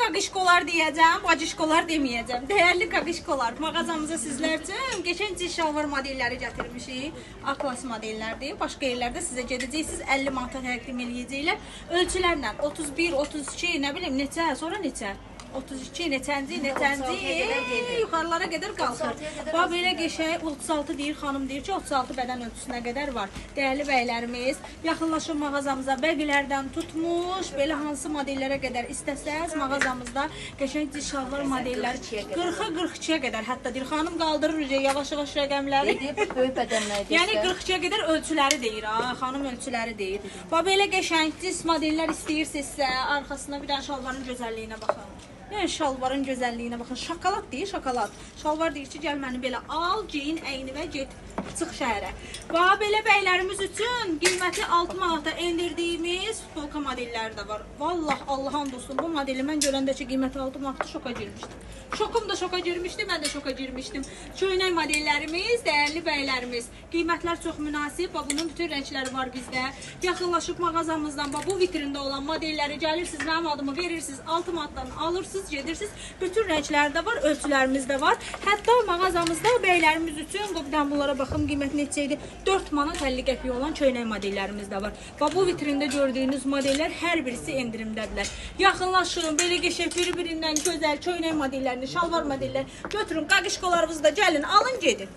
qaqişkolar deyəcəm, bacişkolar deməyəcəm. Dəyərli qaqişkolar, mağazamıza sizlər üçün keçən cins şalvar modelləri gətirmişik. A-klass modellərdir. Başqa yerlərdə sizə gedəcəksiniz 50 manata təqdim eləyəcəklər. Ölçülərlə 31, 32, nə bilim neçə, sonra neçə? 32 neçənci, yuxarılara qədər qalxır. Bax, belə qəşəng 36 deyir, xanım deyir ki, 36 bədən ölçüsünə qədər var. Dəyərli bəylərimiz, yaxınlaşın mağazamıza, bəqilərdən tutmuş, belə hansı modellərə qədər istəsəz, mağazamızda qəşəng cins şalvar modelləri 40-a 42-yə qədər, hətta deyir, xanım qaldırır yavaş-yavaş rəqəmləri. Böyük bədənlər. Yəni 42-yə qədər ölçüləri deyir, xanım ölçüləri deyir. Bax, belə qəşəng cins modellər istəyirsinizsə, arxasına bir dənə şalvarın gözəlliyinə baxın. Yəni şalvarın gözəlliyinə baxın. Şokolad deyir, şokolad. Şalvar deyir ki, gəl məni belə al, geyin, əyni və get, çıx şəhərə. Bax, belə bəylərimiz üçün qiymətli 6 manata endirdiyimiz futbolka modelləri də var. Vallah, Allah'ın dostum, bu modeli mən görəndə ki, qiymətli 6 manata şoka girmişdim. Şokum da şoka girmişdi, mən də şoka girmişdim. Köynək modellərimiz, dəyərli bəylərimiz. Qiymətlər çox münasib, bunun bütün rəngləri var bizdə. Yaxınlaşıb mağazamızdan, bu vitrində olan modelləri gəlirsiniz, mənim adımı verirsiniz, 6 manatdan alırsınız, gedirsiniz. Bütün rəngləri də var, ölçülərimiz də var. Hətta mağazamızda bəylərimiz üçün, qobdan bunlara baxım, qiymət neçə idi? 4 manat 50 qəpik olan köynək modellərimiz də var. Bu vitrində gördüyünüz modellər hər birisi endirimdədirlər. Yaxınlaşın, belə qəşəng bir-birindən gözəl köynək modellərini, şalvar modellər götürün, qaqişkolarınızı da gəlin, alın, gedin.